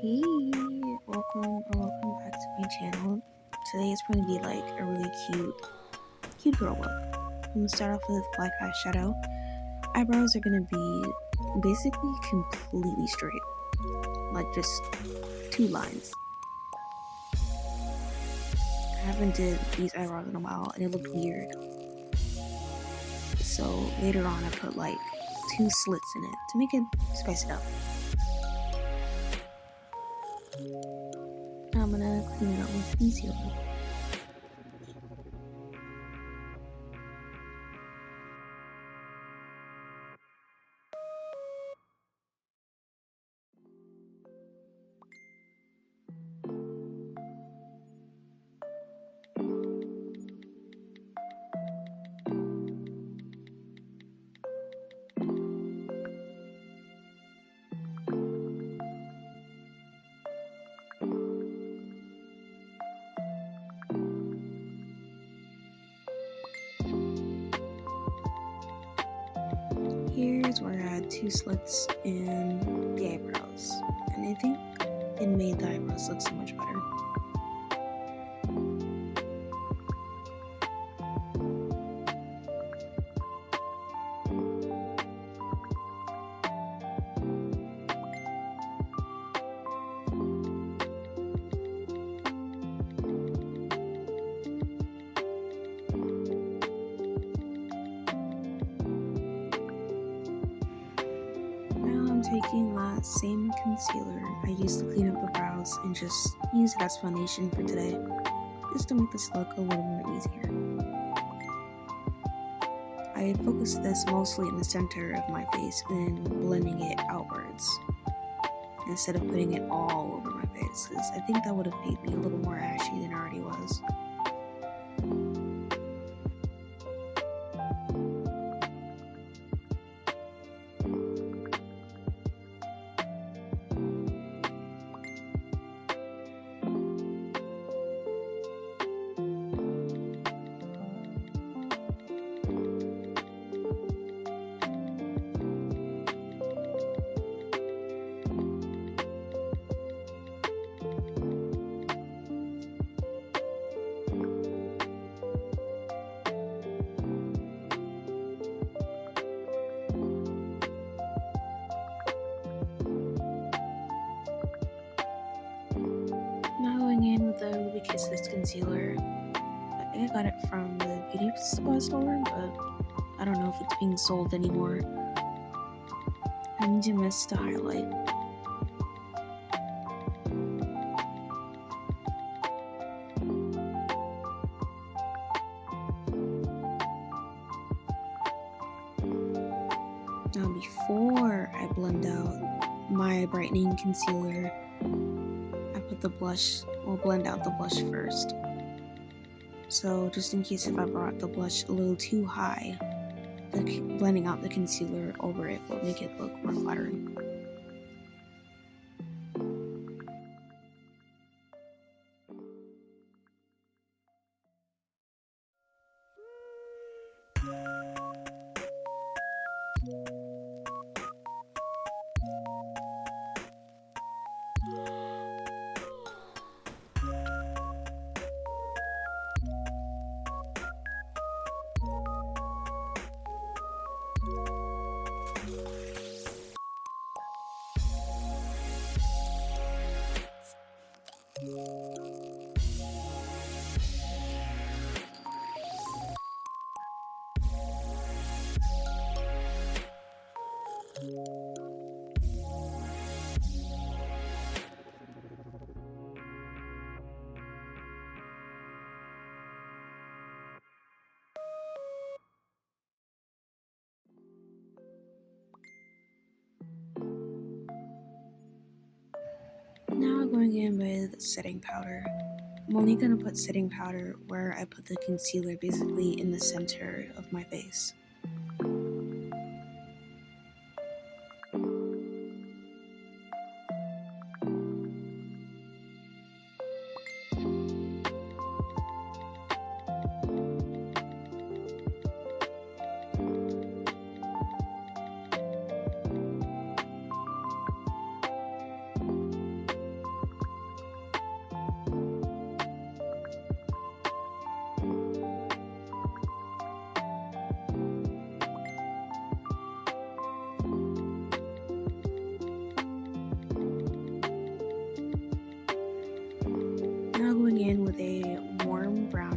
Hey, welcome back to my channel. Today is going to be like a really cute girl look. I'm gonna start off with black eyeshadow. Eyebrows are gonna be basically completely straight, like just two lines. I haven't did these eyebrows in a while and it looked weird. So later on I put like two slits in it to make it spice it up. Now I'm gonna clean it up with concealer. Here's where I had two slits in the eyebrows, and I think it made the eyebrows look so much better. Taking that same concealer I used to clean up the brows and just use it as foundation for today, just to make this look a little more easier. I focused this mostly in the center of my face and blending it outwards instead of putting it all over my face, because I think that would have made me a little more ashy than it already was. The Ruby Kisses concealer. I think I got it from the beauty supply store, but I don't know if it's being sold anymore. I need to mist to highlight. Now before I blend out my brightening concealer, I put the blush, we'll blend out the blush first. So just in case if I brought the blush a little too high, blending out the concealer over it will make it look more flattering. Now going in with setting powder. I'm only going to put setting powder where I put the concealer, basically in the center of my face.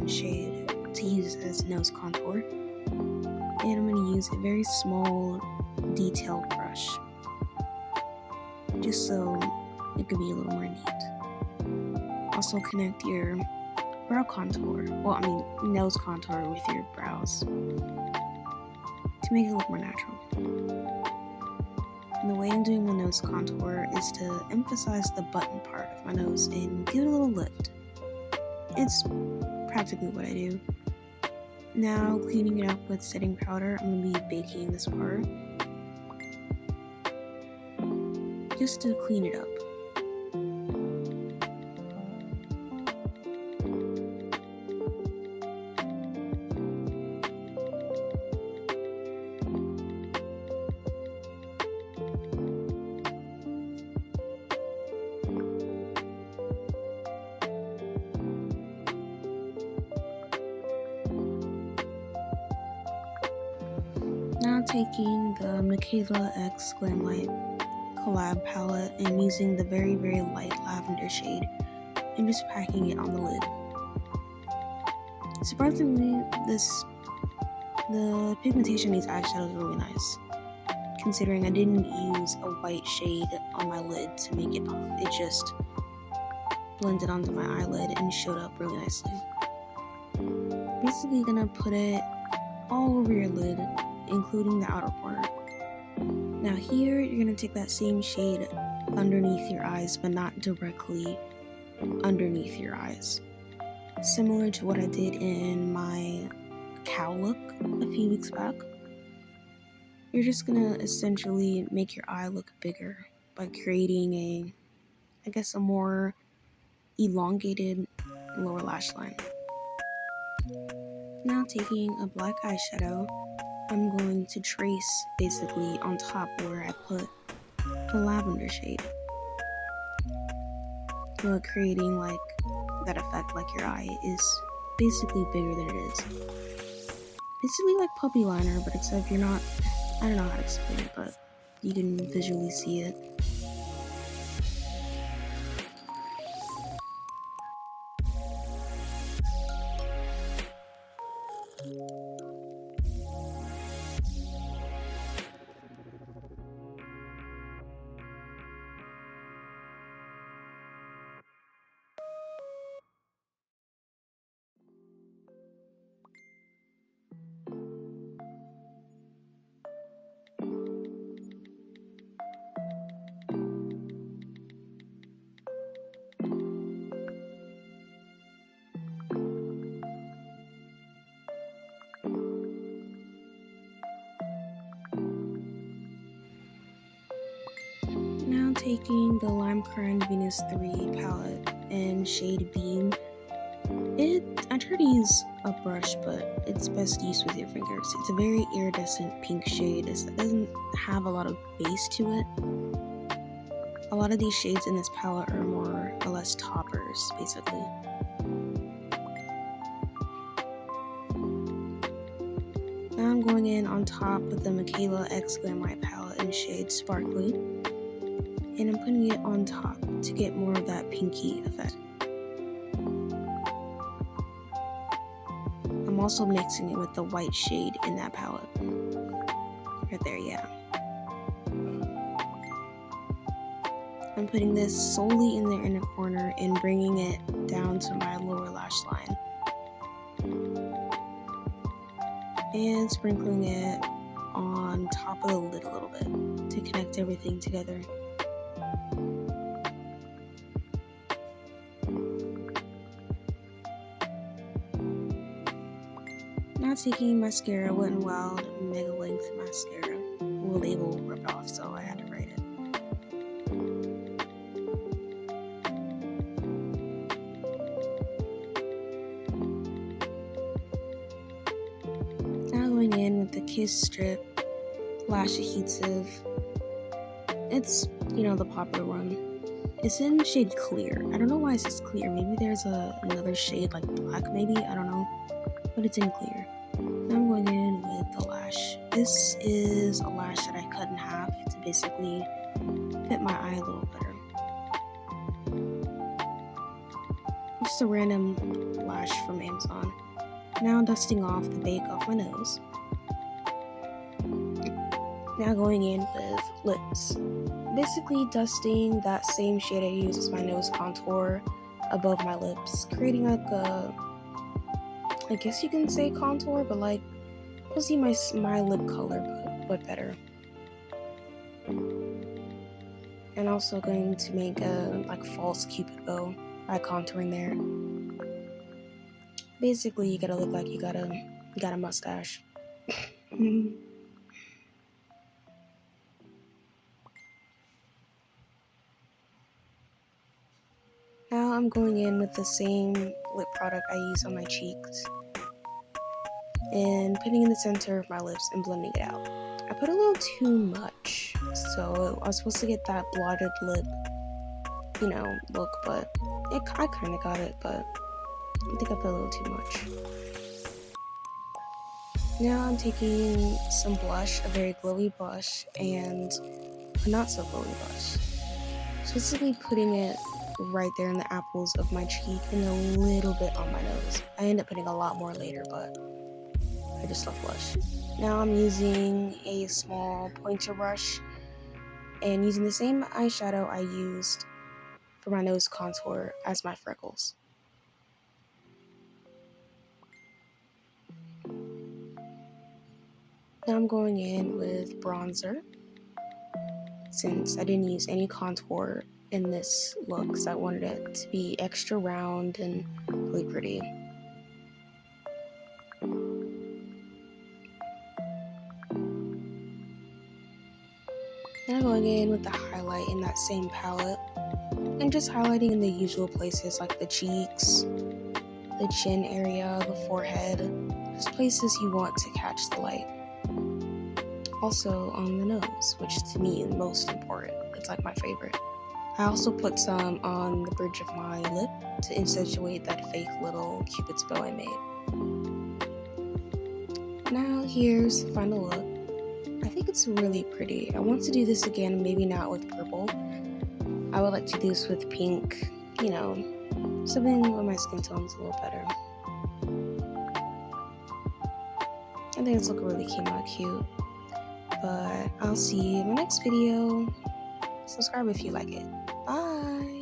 shade to use as nose contour. And I'm going to use a very small, detailed brush, just so it could be a little more neat. Also connect your brow contour, nose contour with your brows to make it look more natural. And the way I'm doing my nose contour is to emphasize the button part of my nose and give it a little lift. It's practically what I do. Now, cleaning it up with setting powder, I'm going to be baking this part just to clean it up. Now taking the Michaela X Glam Light collab palette and using the very, very light lavender shade and just packing it on the lid. Surprisingly, the pigmentation in these eyeshadows is really nice, considering I didn't use a white shade on my lid to make it pop. It just blended onto my eyelid and showed up really nicely. Basically gonna put it all over your lid, including the outer corner. Now here, you're going to take that same shade underneath your eyes, but not directly underneath your eyes. Similar to what I did in my cow look a few weeks back. You're just going to essentially make your eye look bigger by creating a more elongated lower lash line. Now taking a black eyeshadow, I'm going to trace basically on top where I put the lavender shade, creating like that effect like your eye is basically bigger than it is. Basically like puppy liner, but except you're not, I don't know how to explain it, but you can visually see it. Now taking the Lime Crime Venus 3 palette and shade Beam. I try to use a brush, but it's best used with your fingers. It's a very iridescent pink shade. It doesn't have a lot of base to it. A lot of these shades in this palette are more or less toppers, basically. Now I'm going in on top with the Michaela X Glam Light palette in shade Sparkly, and I'm putting it on top to get more of that pinky effect. I'm also mixing it with the white shade in that palette. Right there, yeah. I'm putting this solely in the inner corner and bringing it down to my lower lash line. And sprinkling it on top of the lid a little bit to connect everything together. Now taking mascara, Wet n Wild Mega Length Mascara. The label ripped off, so I had to write it. Now going in with the Kiss Strip Lash Adhesive. It's, the popular one. It's in shade Clear. I don't know why it says Clear. Maybe there's another shade like black, maybe? I don't know. But it's in Clear. Now I'm going in with the lash. This is a lash that I cut in half to basically fit my eye a little better. Just a random lash from Amazon. Now dusting off the bake off my nose. Now going in with lips. Basically dusting that same shade I use as my nose contour above my lips, creating like a, I guess you can say contour, but like you'll see my lip color but better. And also going to make a like false cupid bow by contouring there. Basically, you gotta look like you got a mustache. Now I'm going in with the same lip product I use on my cheeks and putting in the center of my lips and blending it out. I put a little too much, so I was supposed to get that blotted lip, look, but I kind of got it, but I think I put a little too much. Now I'm taking some blush, a very glowy blush, and a not so glowy blush. Specifically putting it right there in the apples of my cheek and a little bit on my nose. I end up putting a lot more later, but I just love blush. Now I'm using a small pointer brush and using the same eyeshadow I used for my nose contour as my freckles. Now I'm going in with bronzer, since I didn't use any contour in this look because I wanted it to be extra round and really pretty. Now going in with the highlight in that same palette and just highlighting in the usual places like the cheeks, the chin area, the forehead, just places you want to catch the light. Also on the nose, which to me is most important. It's like my favorite. I also put some on the bridge of my lip to accentuate that fake little cupid's bow I made. Now here's the final look. I think it's really pretty. I want to do this again, maybe not with purple. I would like to do this with pink, something where my skin tone's a little better. I think this look really came out cute. But I'll see you in my next video. Subscribe if you like it. Bye!